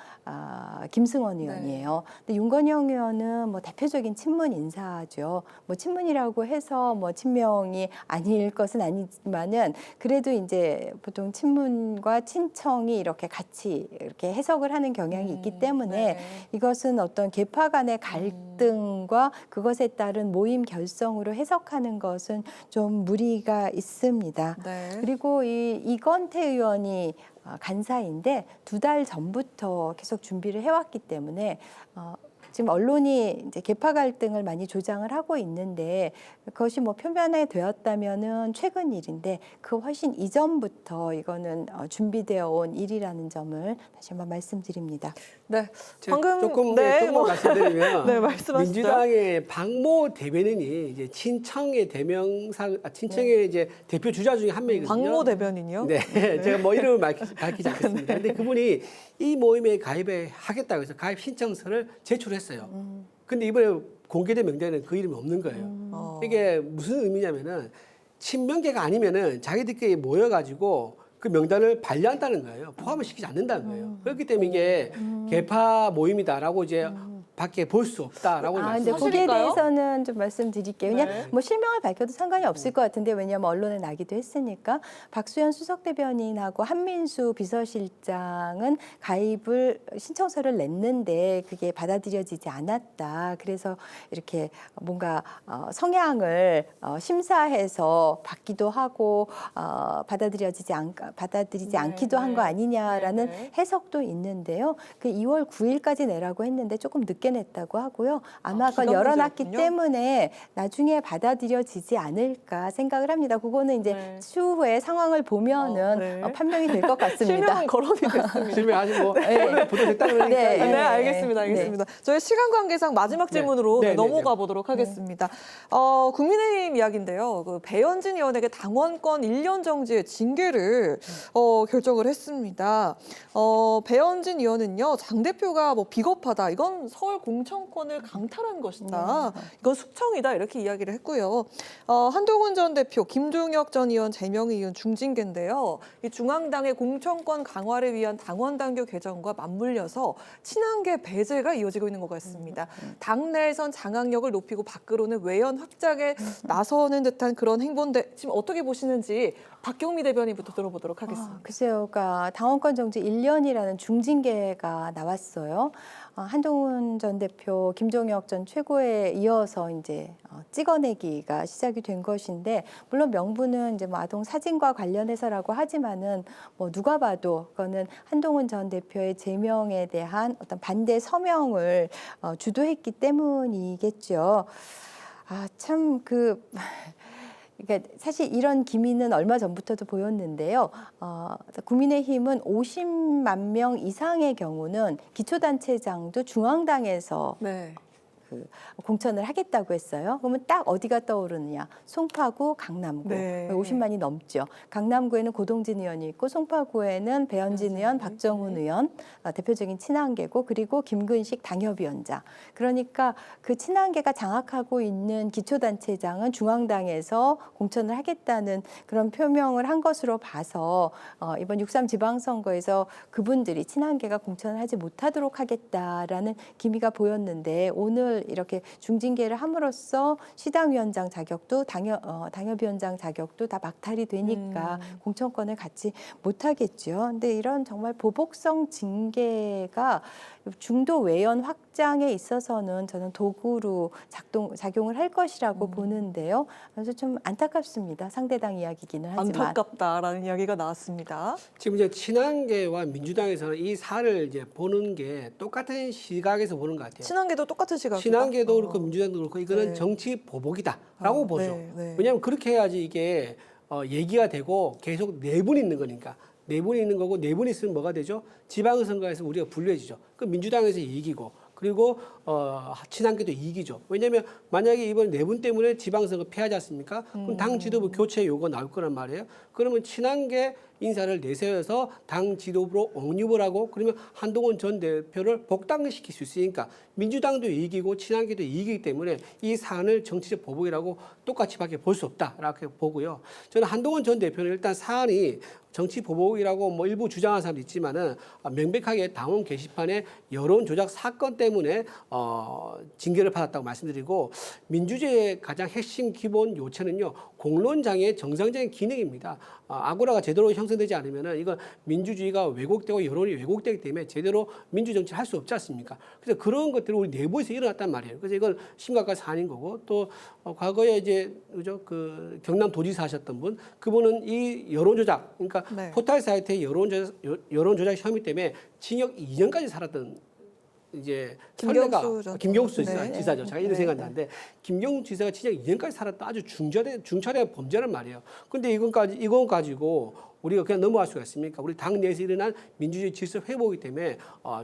김승원 의원이에요. 근데 윤건영 의원은 뭐 대표적인 친문 인사죠. 뭐 친문이라고 해서 뭐 친명이 아닐 것은 아니지만은 그래도 이제 보통 친문과 친청이 이렇게 같이 이렇게 해석을 하는 경향이 있기 때문에 이것은 어떤 계파 간의 갈등과 그것에 따른 모임 결성으로 해석하는 것은 좀 무리가 있습니다. 그리고 이건태 의원이 간사인데 2달 전부터 계속 준비를 해왔기 때문에 지금 언론이 이제 계파 갈등을 많이 조장을 하고 있는데 그것이 뭐 표면화되었다면은 최근 일인데 그 훨씬 이전부터 이거는 준비되어 온 일이라는 점을 다시 한번 말씀드립니다. 네, 방금 조금 말씀드리면 말씀하시죠. 민주당의 박모 대변인이 이제 친청의 대명상 친청의 이제 대표 주자 중에 한 명이거든요. 박모 대변인이요? 네, 제가 뭐 이름을 밝히지 않겠습니다. 근데 그분이 이 모임에 가입을 하겠다고 해서 가입 신청서를 제출했어요. 근데 이번에 공개된 명단에는 그 이름이 없는 거예요. 이게 무슨 의미냐면은 친명계가 아니면은 자기들끼리 모여가지고 그 명단을 반려한다는 거예요. 포함을 시키지 않는다는 거예요. 그렇기 때문에 이게 계파 모임이다라고 이제 밖에 볼 수 없다라고 근데 거기에 대해서는 좀 말씀드릴게요. 그냥 뭐 실명을 밝혀도 상관이 없을 것 같은데 왜냐하면 언론에 나기도 했으니까 박수현 수석 대변인하고 한민수 비서실장은 가입을 신청서를 냈는데 그게 받아들여지지 않았다. 그래서 이렇게 뭔가 성향을 심사해서 받기도 하고 받아들이지 않기도 한 거 아니냐라는 해석도 있는데요. 그 2월 9일까지 내라고 했는데 조금 늦게 냈다고 하고요. 아마 그걸 열어놨기 때문에 나중에 받아들여지지 않을까 생각을 합니다. 그거는 이제 추후에 상황을 보면은 판명이 될 것 같습니다. 실명은 거론이 됐습니다. 실명 뭐 보도됐다는 거니까. 네, 알겠습니다. 저희 시간 관계상 마지막 질문으로 넘어가 보도록 하겠습니다. 국민의힘 이야기인데요. 그 배현진 의원에게 당원권 1년 정지의 징계를 결정을 했습니다. 배현진 의원은요, 장 대표가 뭐 비겁하다. 이건 서울 공천권을 강탈한 것이다. 이건 숙청이다. 이렇게 이야기를 했고요. 한동훈 전 대표, 김종혁 전 의원, 재명의 의원 중징계인데요. 이 중앙당의 공천권 강화를 위한 당원 당규 개정과 맞물려서 친한계 배제가 이어지고 있는 것 같습니다. 당내에선 장악력을 높이고 밖으로는 외연 확장에 나서는 듯한 그런 행보인데 지금 어떻게 보시는지 박경미 대변인부터 들어보도록 하겠습니다. 글쎄요. 그러니까 당원권 정지 1년이라는 중징계가 나왔어요. 한동훈 전 대표, 김종혁 전 최고에 이어서 이제 찍어내기가 시작이 된 것인데, 물론 명분은 이제 뭐 아동 사진과 관련해서라고 하지만은 뭐 누가 봐도 그거는 한동훈 전 대표의 제명에 대한 어떤 반대 서명을 주도했기 때문이겠죠. 참 그러니까 사실 이런 기미는 얼마 전부터도 보였는데요. 국민의힘은 50만 명 이상의 경우는 기초단체장도 중앙당에서 공천을 하겠다고 했어요. 그러면 딱 어디가 떠오르느냐? 송파구, 강남구. 50만이 넘죠. 강남구에는 고동진 의원이 있고 송파구에는 배현진 의원, 박정훈 의원, 대표적인 친한계고, 그리고 김근식 당협위원장. 그러니까 그 친한계가 장악하고 있는 기초단체장은 중앙당에서 공천을 하겠다는 그런 표명을 한 것으로 봐서 이번 6.3 지방선거에서 그분들이 친한계가 공천을 하지 못하도록 하겠다라는 기미가 보였는데, 오늘 이렇게 중징계를 함으로써 시당위원장 자격도 당협위원장 자격도 다 박탈이 되니까 공천권을 갖지 못하겠죠. 근데 이런 정말 보복성 징계가 중도 외연 확장에 있어서는 저는 도구로 작용을 할 것이라고 보는데요. 그래서 좀 안타깝습니다. 상대당 이야기기는 하지만. 안타깝다라는 이야기가 나왔습니다. 지금 이제 친한계와 민주당에서는 이 사안을 이제 보는 게 똑같은 시각에서 보는 것 같아요. 친한계도 똑같은 시각. 친한계도 그렇고 민주당도 그렇고 이거는 정치 보복이다라고 보죠. 왜냐하면 그렇게 해야지 이게 얘기가 되고 계속 내분이 있는 거니까. 내분이 있는 거고, 내분이 있으면 뭐가 되죠? 지방선거에서 우리가 불리해지죠. 그 민주당에서 이기고, 그리고 친한계도 이기죠. 왜냐하면 만약에 이번 내분 때문에 지방선거 패하지 않습니까? 그럼 당 지도부 교체 요구 나올 거란 말이에요. 그러면 친한계 인사를 내세워서 당 지도부로 옹립을 하고, 그러면 한동훈 전 대표를 복당시킬 수 있으니까 민주당도 이기고 친한계도 이기기 때문에 이 사안을 정치적 보복이라고 똑같이밖에 볼 수 없다라고 보고요. 저는 한동훈 전 대표는 일단 사안이 정치 보복이라고 뭐 일부 주장하는 사람도 있지만은 명백하게 당원 게시판에 여론 조작 사건 때문에 징계를 받았다고 말씀드리고, 민주주의의 가장 핵심 기본 요체는요, 공론장의 정상적인 기능입니다. 아고라가 제대로 형성되지 않으면은 이건 민주주의가 왜곡되고 여론이 왜곡되기 때문에 제대로 민주정치를 할 수 없지 않습니까? 그래서 그런 것들이 우리 내부에서 일어났단 말이에요. 그래서 이건 심각한 사안인 거고, 또 과거에 이제 그죠, 그 경남 도지사 하셨던 분, 그분은 이 여론 조작, 그러니까 포털 사이트의 여론 조작 혐의 때문에 징역 2년까지 살았던 이제 김경수 지사죠. 제가 이런 생각나는데, 김경수 지사가 진짜 2년까지 살았다 아주 중차대 범죄란 말이에요. 근데 이건 가지고 우리가 그냥 넘어갈 수가 있습니까? 우리 당 내에서 일어난 민주주의 질서 회복이기 때문에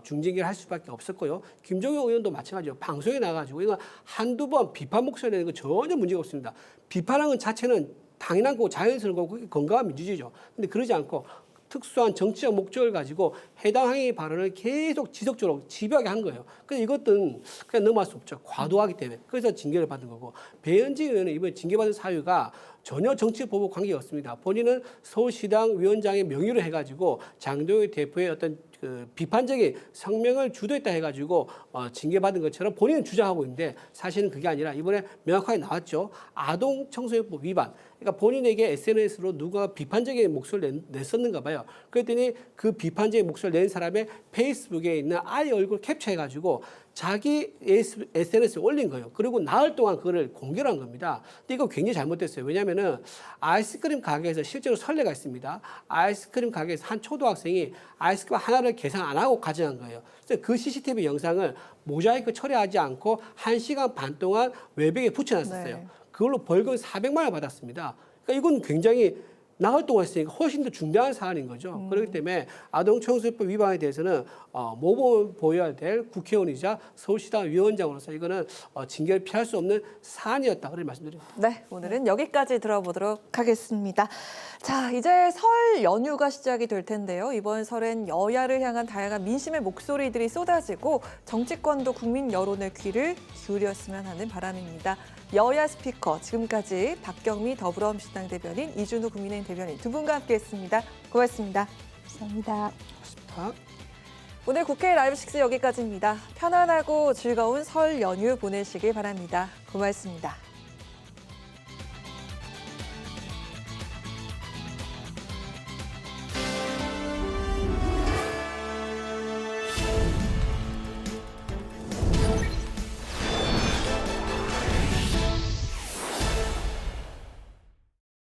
중징계를 할 수밖에 없었고요. 김종혁 의원도 마찬가지로 방송에 나가지고 이거 한두 번 비판 목소리 내는 거 전혀 문제가 없습니다. 비판하는 것 자체는 당연한 거고 자연스러운 거고 건강한 민주주의죠. 근데 그러지 않고 특수한 정치적 목적을 가지고 해당 행위 발언을 계속 지속적으로 집요하게 한 거예요. 그래서 이것은 그냥 넘어갈 수 없죠. 과도하기 때문에. 그래서 징계를 받은 거고, 배현진 의원은 이번에 징계받은 사유가 전혀 정치 보복 관계가 없습니다. 본인은 서울시당 위원장의 명의로 해가지고 장동혁 대표의 어떤 그 비판적인 성명을 주도했다 해가지고 징계받은 것처럼 본인은 주장하고 있는데, 사실은 그게 아니라 이번에 명확하게 나왔죠. 아동청소년법 위반. 그러니까 본인에게 SNS로 누가 비판적인 목소리를 냈었는가 봐요. 그랬더니 그 비판적인 목소리를 낸 사람의 페이스북에 있는 아이 얼굴 캡처해가지고 자기 SNS에 올린 거예요. 그리고 나흘 동안 그거를 공개를 한 겁니다. 근데 이거 굉장히 잘못됐어요. 왜냐하면은 아이스크림 가게에서 실제로 선례가 있습니다. 아이스크림 가게에서 한 초등학생이 아이스크림 하나를 계산 안 하고 가져간 거예요. 그래서 그 CCTV 영상을 모자이크 처리하지 않고 1시간 반 동안 외벽에 붙여놨었어요. 그걸로 벌금 400만 원을 받았습니다. 그러니까 이건 굉장히 나흘 동안 했으니까 훨씬 더 중대한 사안인 거죠. 그렇기 때문에 아동청소년법 위반에 대해서는 모범을 보여야 될 국회의원이자 서울시당 위원장으로서 이거는 징계를 피할 수 없는 사안이었다. 그런 말씀드립니다. 네, 오늘은 여기까지 들어보도록 하겠습니다. 자, 이제 설 연휴가 시작이 될 텐데요. 이번 설엔 여야를 향한 다양한 민심의 목소리들이 쏟아지고 정치권도 국민 여론의 귀를 기울였으면 하는 바람입니다. 여야 스피커, 지금까지 박경미 더불어민주당 대변인, 이준우 국민의힘 대변인 두 분과 함께했습니다. 고맙습니다. 감사합니다. 고맙습니다. 오늘 국회 라이브6 여기까지입니다. 편안하고 즐거운 설 연휴 보내시길 바랍니다. 고맙습니다.